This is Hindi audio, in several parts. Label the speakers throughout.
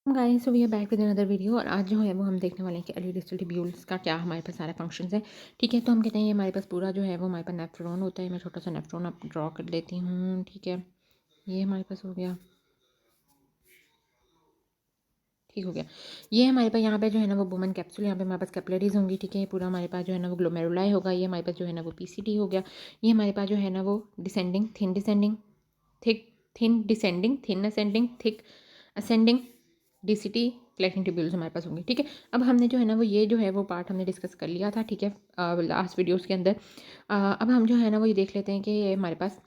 Speaker 1: Guys so we are back with another video और आज जो है वो हम देखने वाले हैं कि एलईडी ट्यूब्यूल्स का क्या हमारे पास सारा फंक्शंस है। ठीक है, तो हम कहते हैं ये हमारे पास पूरा जो है वो हमारे पास नेफ्रॉन होता है। मैं छोटा सा नेफ्रॉन अब ड्रॉ कर लेती हूँ। ठीक है, ये हमारे पास हो गया। ठीक हो गया। ये हमारे पास यहाँ पे जो है ना वो वुमन कैप्सूल, यहाँ पे हमारे पास कैपिलरीज होंगी। ठीक है, ये पूरा हमारे पास जो है ना वो ग्लोमेरुलाई होगा। ये हमारे पास जो है ना वो पीसीटी हो गया। ये हमारे पास जो है ना वो descending thin descending thick thin descending thin ascending thick ascending DCT collecting tubules हमारे पास होंगे। ठीक है, अब हमने जो है ना वो ये जो है वो पार्ट हमने डिस्कस कर लिया था। ठीक है, लास्ट वीडियोस के अंदर। अब हम जो है ना वो ये देख लेते हैं कि हमारे पास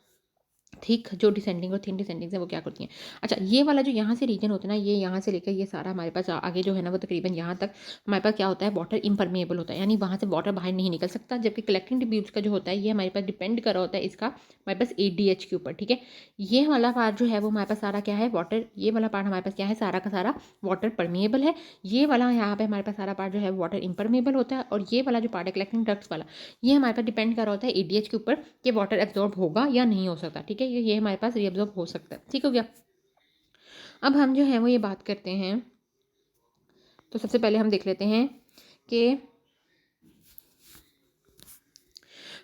Speaker 1: थिक जो डिसेंडिंग और थिन डिसेंडिंग है वो क्या करती हैं। अच्छा, ये वाला जो यहाँ से रीजन होता है ना, ये यहाँ से लेकर ये सारा हमारे पास आगे जो है ना वो तकरीबन यहाँ तक हमारे पास क्या होता है, वाटर इम्परमेएबल होता है, यानी वहाँ से वाटर बाहर नहीं निकल सकता। जबकि कलेक्टिंग ट्यूब्यूल्स का जो होता है ये हमारे पास डिपेंड कर रहा होता है इसका हमारे पास एडीएच के ऊपर। ठीक है, ये वाला पार्ट जो है वो हमारे पास सारा क्या है, वाटर। ये वाला पार्ट हमारे पास क्या है, सारा का सारा वाटर परमेएबल है। ये वाला यहाँ पे हमारे पास सारा पार्ट जो है वाटर इम्परमेएबल होता है। और ये वाला जो पार्ट है कलेक्टिंग डक्ट्स वाला, ये हमारे पास डिपेंड कर रहा होता है एडीएच के ऊपर कि वाटर एब्जॉर्ब होगा या नहीं हो सकता। ठीक है, ये हमारे पास रीअब्जॉर्ब हो सकता है। ठीक हो गया। अब हम जो है वो ये बात करते हैं, तो सबसे पहले हम देख लेते हैं कि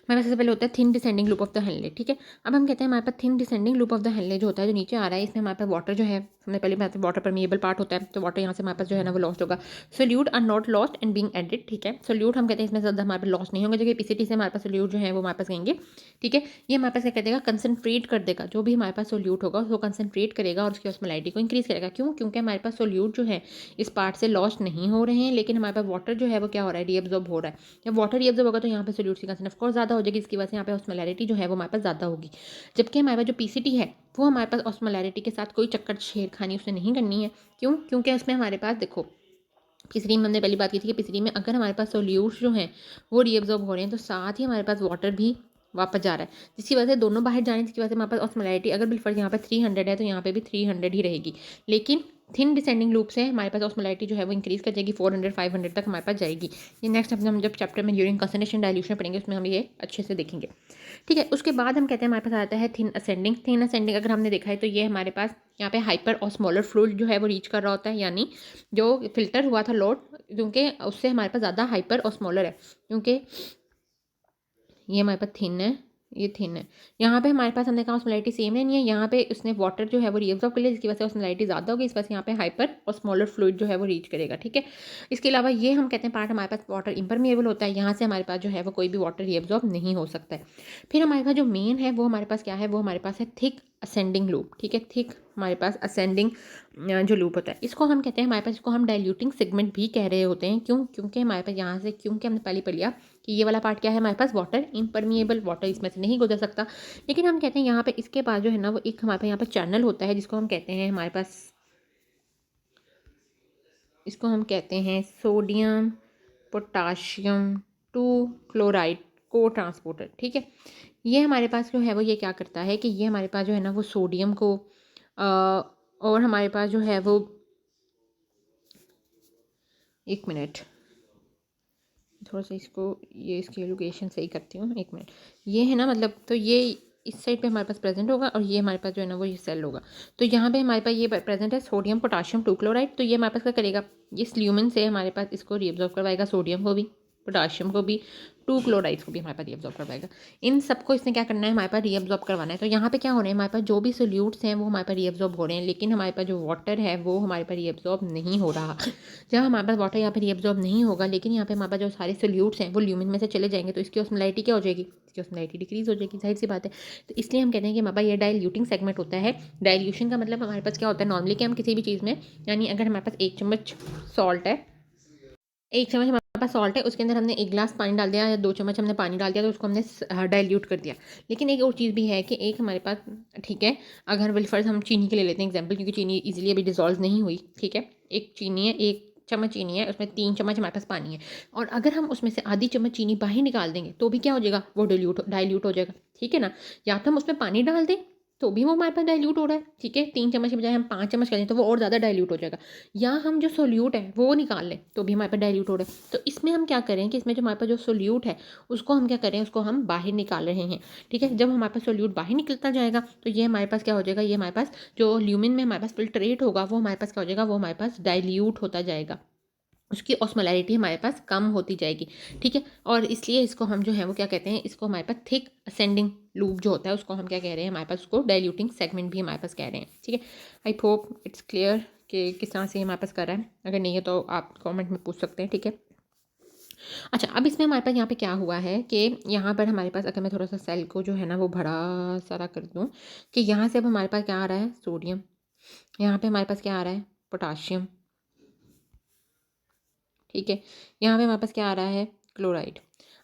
Speaker 1: हमारे पास सबसे पहले होता है thin descending loop of the Henle. ठीक है, अब हम कहते हैं हमारे पास thin descending loop of the Henle जो होता है, जो नीचे आ रहा है, इसमें हमारे पास वाटर जो है, हमने पहले बात वाटर परमिएबल पार्ट होता है, तो वाटर यहाँ से हमारे पास जो है ना वो लॉस्ट होगा। Solute are not lost and being added. ठीक है, सोल्यूट हम कहते हैं इसमें ज़्यादा हमारे पास लॉस नहीं होंगे, जबकि पीसीटी से हमारे पास सोल्यूट जो है वो हमारे पास कहेंगे। ठीक है, ये हमारे पास क्या कर देगा, कंसनट्रेट कर देगा। जो भी हमारे पास सोल्यूट होगा उसको कंसनट्रेट करेगा और उसकी ऑस्मोलाइटी को इंक्रीज करेगा। क्यों? क्योंकि हमारे पास सोल्यूट जो है इस पार्ट से लॉस्ट नहीं हो रहे हैं, लेकिन हमारे पास वाटर जो है वो क्या हो रहा है, रीअब्जॉर्ब हो रहा है। जब वाटर रीअब्जॉर्ब होगा तो यहाँ पे सोल्यूट की कंसंट्रेशन ऑफकोर्स ज़्यादा हो जाएगी, इसकी वजह से यहाँ पे ऑस्मोलैरिटी जो है वो हमारे पास ज़्यादा होगी। जबकि हमारे पास जो पीसीटी है वो हमारे पास ऑस्मोलैरिटी के साथ कोई चक्कर छेड़खानी उसने नहीं करनी है। क्यों? क्योंकि उसमें हमारे पास देखो, पीसीटी में हमने पहली बात की थी कि पीसीटी में अगर हमारे पास सोल्यूट्स जो हैं वो रीअब्जॉर्ब हो रहे हैं तो साथ ही हमारे पास वाटर भी वापस जा रहा है, जिसकी वजह से दोनों बाहर जाने की वजह से हमारे पास ऑस्मोलैरिटी अगर बिलफर्ज यहाँ पे 300 है तो यहाँ पे भी 300 ही रहेगी। लेकिन थिन डिसेंडिंग लूप से हमारे पास ऑस्मोलैरिटी जो है वो इंक्रीज कर जाएगी, 400 500 तक हमारे पास जाएगी। ये नेक्स्ट हम जब चैप्टर में ड्यूरिंग कंसंट्रेशन डाइल्यूशन पढ़ेंगे उसमें हम ये अच्छे से देखेंगे। ठीक है, उसके बाद हम कहते हैं हमारे पास आता है थिन असेंडिंग। थिन असेंडिंग अगर हमने देखा है तो ये हमारे पास यहाँ पे हाइपर ऑस्मोलर फ्लूइड जो है वो रीच कर रहा होता है, यानी जो फिल्टर हुआ था लोड, क्योंकि उससे हमारे पास ज़्यादा हाइपर ऑस्मोलर है, क्योंकि ये हमारे पास थिन है, ये थिन है। यहाँ पे हमारे पास हमने कहा ऑस्मोलैरिटी सेम नहीं है, यहाँ पे उसने वाटर जो है वो रीअब्जॉर्ब कर लिया, जिसकी वजह से ऑस्मोलैरिटी ज़्यादा होगी, इस वजह से यहाँ पे हाइपर ऑस्मोलर फ्लूइड जो है वो रीच करेगा। ठीक है, इसके अलावा ये हम कहते हैं पार्ट हमारे पास वाटर इम्परमेएबल होता है, यहाँ से हमारे पास जो है वो कोई भी वाटर रीअब्जॉर्ब नहीं हो सकता है। फिर हमारे पास जो मेन है वो हमारे पास क्या है, वो हमारे पास है थिक असेंडिंग लूप। ठीक है, थिक हमारे पास असेंडिंग जो लूप होता है, इसको हम कहते हैं हमारे पास, इसको हम डाइल्यूटिंग सेगमेंट भी कह रहे होते हैं। क्यों? क्योंकि हमारे पास यहाँ से, क्योंकि हमने पहले पढ़ लिया कि ये वाला पार्ट क्या है, हमारे पास वाटर इम्परमिएबल, वाटर इसमें से नहीं गुजर सकता। लेकिन हम कहते हैं यहाँ पे इसके पास जो है ना वो एक हमारे पास यहाँ पे चैनल होता है, जिसको हम कहते हैं हमारे पास, इसको हम कहते हैं सोडियम पोटाशियम टू क्लोराइड को ट्रांसपोर्टर। ठीक है, ये हमारे पास जो है वो ये क्या करता है कि ये हमारे पास जो है ना वो सोडियम को और हमारे पास जो है वो, एक मिनट, थोड़ा सा इसको, ये इसकी लोकेशन सही करती हूँ, एक मिनट। ये है ना, मतलब तो ये इस साइड पे हमारे पास प्रेजेंट होगा और ये हमारे पास जो है ना वो ये सेल होगा। तो यहाँ पे हमारे पास ये प्रेजेंट है सोडियम पोटाशियम टू क्लोराइड। तो ये हमारे पास क्या करेगा, इस ल्यूमिन से हमारे पास इसको रीअब्जॉर्ब करवाएगा, सोडियम को भी, पोटाशियम को भी, टू क्लोराइड्स को भी हमारे पास रीअब्जॉर्ब करवाएगा। इन सबको इसने क्या करना है, हमारे पास रीअब्जॉर्ब करवाना है। तो यहाँ पे क्या हो रहा है, हमारे पास जो भी सोल्यूट्स हैं वो हमारे पास रीअब्जॉर्ब हो रहे हैं, लेकिन हमारे पास जो वाटर है वो हमारे पास रीअब्जॉर्ब नहीं हो रहा। जब हमारे पास वाटर यहाँ पे रीअब्जॉर्ब नहीं होगा, लेकिन यहाँ पे हमारे पास जो सारे सोल्यूट्स हैं वो ल्यूमिन में से चले जाएंगे, तो इसकी ऑस्मोलैरिटी क्या हो जाएगी, इसकी ऑस्मोलैरिटी डिक्रीज हो जाएगी, जाहिर सी बात है। तो इसलिए हम कहते हैं कि हमारे पास ये डाइल्यूटिंग सेगमेंट होता है। डाइल्यूशन का मतलब हमारे पास क्या होता है नॉर्मली, कि हम किसी भी चीज़ में, यानी अगर हमारे पास 1 चम्मच सॉल्ट है, 1 चम्मच हमारे पास सॉल्ट है, उसके अंदर हमने 1 गिलास पानी डाल दिया या 2 चम्मच हमने पानी डाल दिया, तो उसको हमने डाइल्यूट कर दिया। लेकिन एक और चीज़ भी है कि एक हमारे पास, ठीक है, अगर विलफर्ज हम चीनी के ले लेते हैं एग्जाम्पल, क्योंकि चीनी इजीली अभी डिजॉल्व नहीं हुई। ठीक है, एक चीनी है, 1 चम्मच चीनी है, उसमें 3 चम्मच हमारे पास पानी है, और अगर हम उसमें से आधी चम्मच चीनी बाहर निकाल देंगे तो भी क्या हो जाएगा, वो डाइल्यूट हो जाएगा। ठीक है ना, या तो हम उसमें पानी डाल दें तो भी वो हमारे पास डाइल्यूट हो रहा है, ठीक है। 3 चम्मच के बजाय हम 5 चम्मच करें तो वो और ज़्यादा डाइल्यूट हो जाएगा। या हम जो सोल्यूट है वो निकाल लें तो भी हमारे पास डाइल्यूट हो रहा है। तो इसमें हम क्या करें कि इसमें जो हमारे पास जो सोल्यूट है उसको हम क्या करें, उसको हम बाहर निकाल रहे हैं, ठीक है। जब हमारे पास सोल्यूट बाहर निकलता जाएगा तो ये हमारे पास क्या हो जाएगा, ये हमारे पास जो ल्यूमिन में हमारे पास फिल्ट्रेट होगा वो हमारे पास क्या हो जाएगा, वो हमारे पास डाइल्यूट होता जाएगा, उसकी ऑस्मोलैरिटी हमारे पास कम होती जाएगी, ठीक है। और इसलिए इसको हम जो है वो क्या कहते हैं, इसको हमारे पास थिक असेंडिंग लूप जो होता है उसको हम क्या कह रहे हैं, हमारे पास उसको डाइल्यूटिंग सेगमेंट भी हमारे पास कह रहे हैं, ठीक है। आई होप इट्स क्लियर कि किस तरह से हमारे पास कर रहा है। अगर नहीं है तो आप कमेंट में पूछ सकते हैं, ठीक है। अच्छा, अब इसमें हमारे पास यहाँ पे क्या हुआ है कि यहाँ पर हमारे पास, अगर मैं थोड़ा सा सेल को जो है ना वो बड़ा सारा कर दूँ, कि यहाँ से अब हमारे पास क्या आ रहा है, सोडियम, यहाँ पे हमारे पास क्या आ रहा है, पोटाशियम, ठीक है। यहाँ पे हमारे पास क्या आ रहा है, क्लोराइड।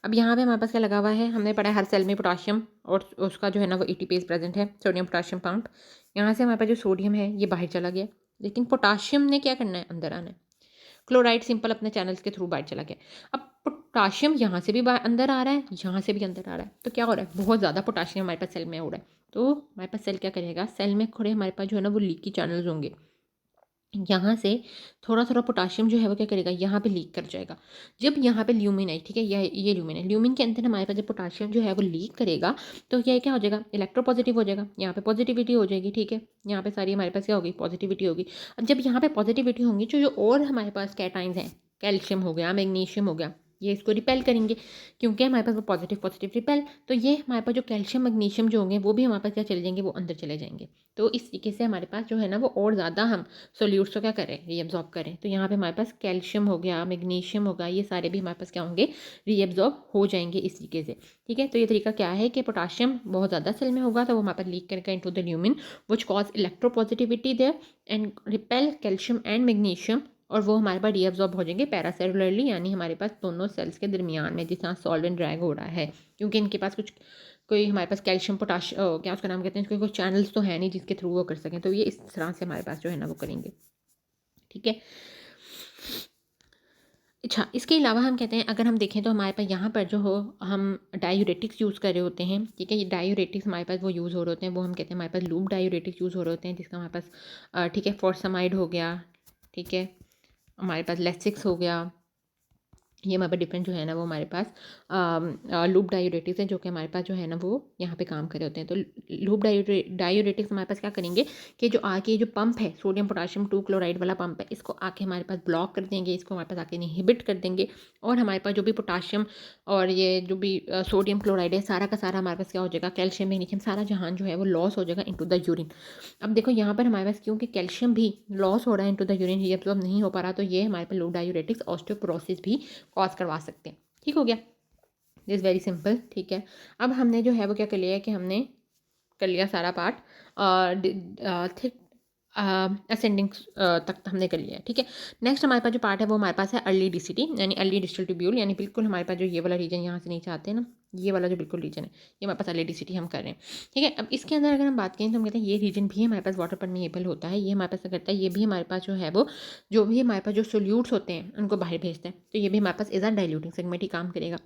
Speaker 1: अब यहाँ पे हमारे पास क्या लगा हुआ है, हमने पढ़ा है हर सेल में पोटाशियम और उसका जो है ना वो एटीपेज प्रेजेंट है, सोडियम पोटाशियम पंप। यहाँ से हमारे पास जो सोडियम है ये बाहर चला गया, लेकिन पोटाशियम ने क्या करना है, अंदर आना है। क्लोराइड सिंपल अपने चैनल्स के थ्रू बाहर चला गया। अब पोटाशियम यहाँ से भी अंदर आ रहा है, यहाँ से भी अंदर आ रहा है, तो क्या हो रहा है, बहुत ज़्यादा पोटाशियम हमारे पास सेल में हो रहा है। तो हमारे पास सेल क्या करेगा, सेल में थोड़े हमारे पास जो है ना वो लीकी चैनल्स होंगे, यहाँ से थोड़ा थोड़ा पोटाशियम जो है वो क्या करेगा, यहाँ पे लीक कर जाएगा। जब यहाँ पे ल्यूमिन है, ठीक है, ये ल्यूमिन है, ल्यूमिन के अंदर हमारे पास जब पोटाशियम जो है वो लीक करेगा तो ये क्या हो जाएगा, इलेक्ट्रोपॉजिटिव हो जाएगा, यहाँ पे पॉजिटिविटी हो जाएगी, ठीक है। यहाँ पे सारी हमारे पास क्या होगी, पॉजिटिविटी होगी। अब जब यहाँ पे पॉजिटिविटी होंगी जो और हमारे पास कैटाइंस हैं, कैल्शियम हो गया, मैग्नीशियम हो गया, ये इसको रिपेल करेंगे क्योंकि हमारे पास वो पॉजिटिव पॉजिटिव रिपेल, तो ये हमारे पास जो कैल्शियम मैग्नीशियम जो होंगे वो भी हमारे पास क्या चले जाएंगे, वो अंदर चले जाएंगे। तो इस तरीके से हमारे पास जो है ना वो और ज़्यादा हम सोल्यूट्स को क्या करें, रीअब्जॉर्ब करें। तो यहाँ पे हमारे पास कैल्शियम हो गया, मैग्नीशियम होगा, ये सारे भी हमारे पास क्या होंगे, रीअब्जॉर्ब हो जाएंगे इस तरीके से, ठीक है। तो ये तरीका क्या है कि पोटाशियम बहुत ज़्यादा सेल में होगा तो वो हमारे पास लीक करेगा into the lumen which cause electropositivity there and repel calcium and magnesium, और वो हमारे पास रीअब्जॉर्ब हो जाएंगे पैरासेलुलरली, यानी हमारे पास दोनों सेल्स के दरमियान में, जिस तरह सॉल्वेंट ड्रैग हो रहा है, क्योंकि इनके पास कुछ कोई हमारे पास कैल्शियम क्या उसका नाम कहते हैं, इसके कोई चैनल्स तो है नहीं जिसके थ्रू वो कर सकें, तो ये इस तरह से हमारे पास जो है ना वो करेंगे, ठीक है। अच्छा, इसके अलावा हम कहते हैं अगर हम देखें तो हमारे पास यहाँ पर जो हो हम डायूरेटिक्स यूज़ कर रहे होते हैं, ठीक है। ये डायूरेटिक्स हमारे पास वो यूज़ हो रहे होते हैं, वो हम कहते हैं हमारे पास लूप डायूरेटिक्स यूज़ हो रहे होते हैं, जिसका हमारे पास ठीक है, फॉर्समाइड हो गया, ठीक है, हमारे पास लेसिक्स हो गया, ये हमारे पास डिफरेंट जो है ना वो हमारे पास लूप डायूरेटिक्स हैं जो कि हमारे पास जो है ना वो यहाँ पे काम कर रहे होते हैं। तो लूप डायूरेटिक्स हमारे पास क्या करेंगे कि जो आके जो पंप है सोडियम पोटाशियम 2 क्लोराइड वाला पंप है, इसको आके हमारे पास ब्लॉक कर देंगे, इसको हमारे पास आके इनहिबिट कर देंगे, और हमारे पास जो भी पोटाशियम और ये जो भी सोडियम क्लोराइड है सारा का सारा हमारे पास क्या हो जाएगा, कैल्शियम मैग्नीशियम सारा जहान जो है वो लॉस हो जाएगा इनटू द यूरिन। अब देखो यहाँ पर हमारे पास क्योंकि कैल्शियम भी लॉस हो रहा है इनटू द यूरिन, रीअब्सॉर्ब नहीं हो पा रहा, तो ये हमारे पास लूप डायूरेटिक्स ऑस्टियोपोरोसिस भी कॉज करवा सकते हैं, ठीक हो गया, दिस वेरी सिंपल, ठीक है। अब हमने जो है वो क्या कर लिया है कि हमने कर लिया सारा पार्ट थिक असेंडिंग तक हमने कर लिया है, ठीक है। नेक्स्ट हमारे पास जो पार्ट है वो हमारे पास है अर्ली डीसीटी, यानी अर्ली डिस्टल ट्यूब्यूल, यानी बिल्कुल हमारे पास जो ये वाला रीजन यहाँ से नीचे आते हैं ना, ये वाला जो बिल्कुल रीजन है ये हमारे पास अर्ली डीसीटी हम कर रहे हैं, ठीक है। अब इसके अंदर अगर हम बात करें तो हम कहते हैं ये रीजन भी हमारे पास वाटर परमिएबल होता है, ये हमारे पास करता है, ये भी हमारे पास जो है वो जो भी हमारे पास जो सोल्यूट्स होते हैं उनको बाहर भेजते हैं, तो ये भी हमारे पास एज अ डाइल्यूटिंग सेगमेंट ही काम करेगा।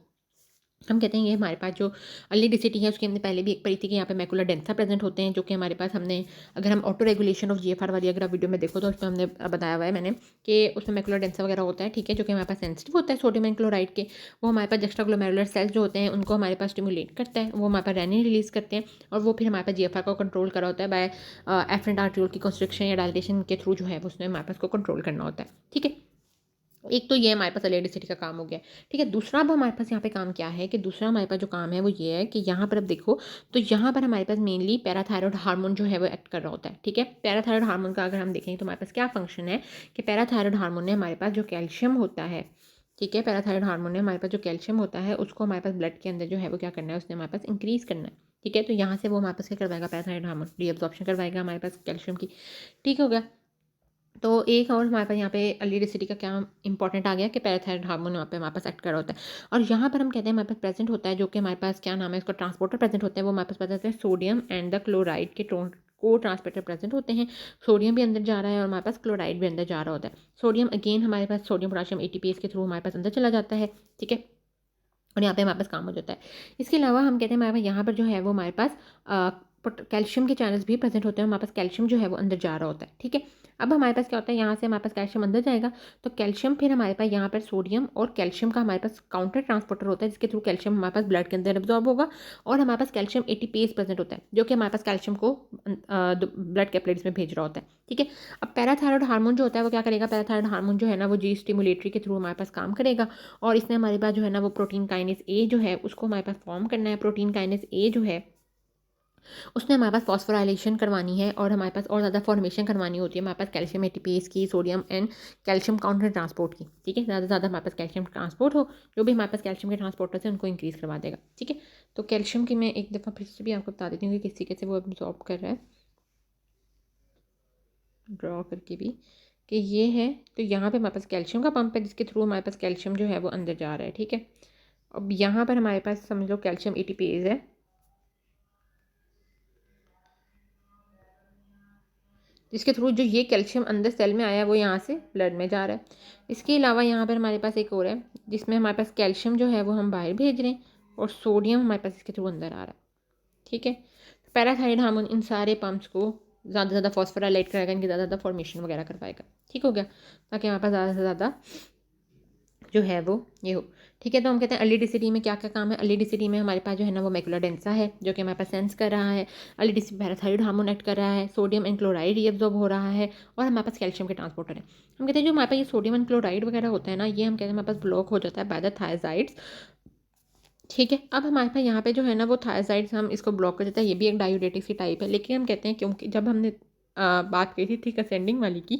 Speaker 1: हम कहते हैं ये हमारे पास जो अर्ली डिसिटी है उसकी हमने पहले भी एक पढ़ी थी कि यहाँ पे मैकुलर डेंसा प्रेजेंट होते हैं, जो कि हमारे पास हमने अगर हम ऑटो रेगुलेशन ऑफ जीएफआर वाली अगर आप वीडियो में देखो तो उसमें हमने बताया हुआ है मैंने कि उसमें मैकुलर डेंसा वगैरह होता है, ठीक है, जो कि हमारे पास सेंसिटिव होता है सोडियम एंड क्लोराइड के, वो हमारे पास एक्स्ट्रा ग्लोमेरुलर सेल्स जो होते हैं उनको हमारे पास स्टिमुलेट करता है, वो हमारे पास रेनिन रिलीज करते हैं, और वो फिर हमारे पास जीएफआर को कंट्रोल करा होता है बाय एफरेंट आर्ट्रियोल की कंस्ट्रक्शन या डायलेटेशन के थ्रू जो है उसमें हमारे पास को कंट्रोल करना होता है, ठीक है। एक तो ये हमारे पास इलेक्ट्रिसिटी का काम हो गया, ठीक है। दूसरा अब हमारे पास यहाँ पे काम क्या है कि दूसरा हमारे पास जो काम है वो ये है कि यहाँ पर अब देखो तो यहाँ पर हमारे पास मेनली पैराथायरॉयड हार्मोन जो है वो एक्ट कर रहा होता है, ठीक है। पैराथायरॉयड हार्मोन का अगर हम देखें तो हमारे पास क्या फंक्शन है कि पैराथायरॉयड हार्मोन ने हमारे पास जो कैल्शियम होता है, ठीक है, पैराथायरॉयड हार्मोन ने हमारे पास जो कैल्शियम होता है उसको हमारे पास ब्लड के अंदर जो है वो क्या करना है, उसने हमारे पास इंक्रीज करना है, ठीक है। तो यहाँ से वो हमारे पास क्या करवाएगा, पैराथायरॉयड हार्मोन रीअब्जॉर्प्शन करवाएगा हमारे पास कैल्शियम की, ठीक हो गया। तो एक और हमारे पास यहाँ पे अर्ली डिसिटी का क्या इंपॉर्टेंट आ गया कि पैराथायरॉयड हार्मोन यहाँ पे हमारे पास एक्ट कर रहा होता है, और यहाँ पर हम कहते हैं हमारे पास प्रेजेंट होता है जो कि हमारे पास क्या नाम है इसका ट्रांसपोर्टर प्रेजेंट होते हैं, वो हमारे पास प्रेजेंट है सोडियम एंड द क्लोराइड के को ट्रांसपोर्टर प्रेजेंट होते हैं, सोडियम भी अंदर जा रहा है और हमारे पास क्लोराइड भी अंदर जा रहा होता है। सोडियम अगेन हमारे पास सोडियम पोटाशियम एटीपीएस के थ्रू हमारे पास अंदर चला जाता है, ठीक है, और यहाँ पे हमारे पास काम हो जाता है। इसके अलावा हम कहते हैं हमारे पास यहाँ पर जो है वो हमारे पास कैल्शियम के चैनल्स भी प्रेजेंट होते हैं, हमारे पास कैल्शियम जो है वो अंदर जा रहा होता है, ठीक है। अब हमारे पास क्या होता है, यहाँ से हमारे पास कैल्शियम अंदर जाएगा तो कैल्शियम फिर हमारे पास यहाँ पर सोडियम और कैल्शियम का हमारे पास काउंटर ट्रांसपोर्टर होता है, जिसके थ्रू कैल्शियम हमारे पास ब्लड के अंदर एब्जॉर्ब होगा और हमारे पास कैल्शियम एटीपेज प्रेजेंट होता है, जो कि हमारे पास कैल्शियम को ब्लड कैपिलरीज में भेज रहा होता है, ठीक है। अब पैराथायरॉयड हार्मोन जो होता है वो क्या करेगा, पैराथायरॉयड हार्मोन जो है ना वो जी स्टिमुलेटरी के थ्रू हमारे पास काम करेगा और इसने हमारे पास जो है ना वो प्रोटीन काइनेज ए जो है उसको हमारे पास फॉर्म करना है। प्रोटीन काइनेज ए जो है उसने हमारे पास फॉस्फोराइलेशन करवानी है और हमारे पास और ज़्यादा फॉर्मेशन करवानी होती है हमारे पास कैल्शियम एटीपेज की, sodium and calcium counter transport की, ठीक है। ज़्यादा से ज़्यादा हमारे पास कैल्शियम ट्रांसपोर्ट हो, जो भी हमारे पास कैल्शियम के ट्रांसपोर्टर है उनको इंक्रीज़ करवा देगा, ठीक है। तो कैल्शियम की मैं एक दफ़ा फिर से भी आपको बता देती हूँ कि किस तरीके से वो एब्जॉर्ब कर रहा है, ड्रॉ करके भी कि ये है। तो यहाँ पे हमारे पास कैल्शियम का पंप है जिसके थ्रू हमारे पास कैल्शियम जो है वो अंदर जा रहा है, ठीक है। अब यहाँ पर हमारे पास समझ लो कैल्शियम एटीपेज है जिसके थ्रू जो ये कैल्शियम अंदर सेल में आया है वो यहाँ से ब्लड में जा रहा है। इसके अलावा यहाँ पर हमारे पास एक और है जिसमें हमारे पास कैल्शियम जो है वो हम बाहर भेज रहे हैं और सोडियम हमारे पास इसके थ्रू अंदर आ रहा है, ठीक है। पैराथायरॉयड हार्मोन इन सारे पम्प्स को ज़्यादा से ज़्यादा फॉस्फोराइलेट कराएगा, इनकी ज़्यादा ज़्यादा फॉर्मेशन वगैरह करवाएगा, ठीक हो गया, ताकि हमारे पास ज़्यादा से ज़्यादा जो है वो ये हो, ठीक है। तो हम कहते हैं अर्ली डिसिटी में क्या क्या काम है। अर्ली डिसिटी में हमारे पास जो है ना वो मैकुला डेंसा है जो कि हमारे पास सेंस कर रहा है, अर्ली डिसिटी पैराथायरॉयड हार्मोन एक्ट कर रहा है, सोडियम एंड क्लोराइड रीअब्जॉर्ब हो रहा है और हमारे पास कैल्शियम के ट्रांसपोर्टर है। हम कहते हैं जो हमारे पास ये सोडियम एंड क्लोराइड वगैरह होता है ना, ये हम कहते हैं हमारे पास ब्लॉक हो जाता है बाय द थायजाइड्स, ठीक है। अब हमारे पास यहाँ पे जो है ना वो थायजाइड्स हम इसको ब्लॉक कर देता है, ये भी एक डायूरेटिक सी टाइप है। लेकिन हम कहते हैं क्योंकि जब हमने बात की थी थिक असेंडिंग वाली की,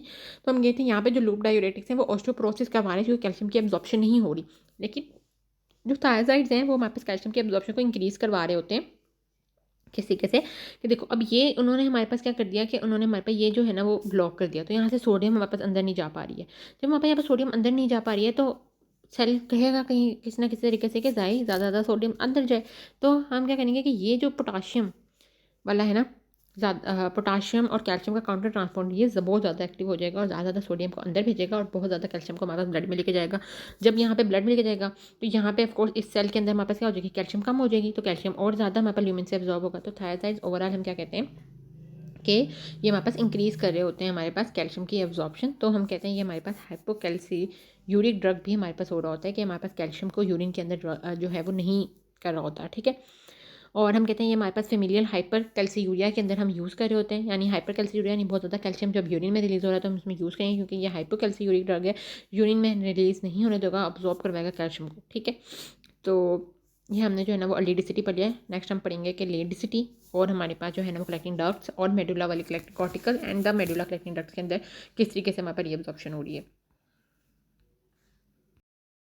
Speaker 1: तो हम गए थे यहाँ पे जो लूप डायूरेटिक्स हैं वो ऑस्टियोपोरोसिस करवा रहे हैं क्योंकि कैल्शियम की एब्जॉर्प्शन नहीं हो रही। लेकिन जो थायजाइड्स हैं वो हमारे पास कैल्शियम की एब्जॉर्प्शन को इंक्रीज़ करवा रहे होते हैं किस तरीके से कि देखो अब ये उन्होंने हमारे पास क्या कर दिया कि उन्होंने हमारे पास ये जो है ना वो ब्लॉक कर दिया, तो यहाँ से सोडियम हमारे पास अंदर नहीं जा पा रही है। जब हमारे पास यहाँ पर सोडियम अंदर नहीं जा पा रही है तो सेल कहेगा कहीं किसी ना किसी तरीके से कि ज़्यादा ज़्यादा सोडियम अंदर जाए, तो हम क्या करेंगे कि ये जो पोटाशियम वाला है ना, ज़्यादा पोटाशियम और कैल्शियम का काउंटर ट्रांसपोर्ट ये बहुत ज़्यादा एक्टिव हो जाएगा और ज़्यादा सोडियम को अंदर भेजेगा और बहुत ज़्यादा कैल्शियम को हमारे पास ब्लड में लेके जाएगा। जब यहाँ पे ब्लड में लेके जाएगा तो यहाँ पे ऑफकोर्स इस सेल के अंदर हमारे पास क्या हो जाएगी, कैल्शियम कम हो जाएगी, तो कैल्शियम और ज़्यादा हमारे पास ल्यूमिन से एब्जॉर्ब होगा। तो थायराइड्स ओवरऑल हम क्या कहते हैं कि ये हमारे पास इंक्रीज़ कर रहे होते हैं हमारे पास कैल्शियम की एब्जॉर्प्शन। तो हम कहते हैं ये हमारे पास हाइपोकैल्सी यूरिक ड्रग भी हमारे पास हो रहा होता है कि हमारे पास कैल्शियम को यूरिन के अंदर जो है वो नहीं कर रहा होता, ठीक है। और हम कहते हैं ये हमारे पास फेमिलियल हाइपर कैल्सीयूरिया के अंदर हम यूज़ कर रहे होते हैं, यानी हाइपर कैल्सीयूरिया यानी बहुत ज़्यादा कैल्शियम जब यूरिन में रिलीज़ हो रहा है तो हम इसमें यूज़ करेंगे क्योंकि ये हाइपर कैल्सीयूरिक ड्रग है, यूरिन में रिलीज़ नहीं होने देगा, अब्जॉर्ब करवाएगा कैल्शियम को, ठीक है। तो ये हमने जो है ना वो अर्ली डिसिटी पढ़ी है। नेक्स्ट हम पढ़ेंगे कि लेट डिसिटी और हमारे पास जो है ना वो कलेक्टिंग डक्ट्स और मेडुला वाली collecting cortical and the medulla collecting ducts के अंदर किस तरीके से हमारे पास रीअब्जॉर्प्शन हो रही है।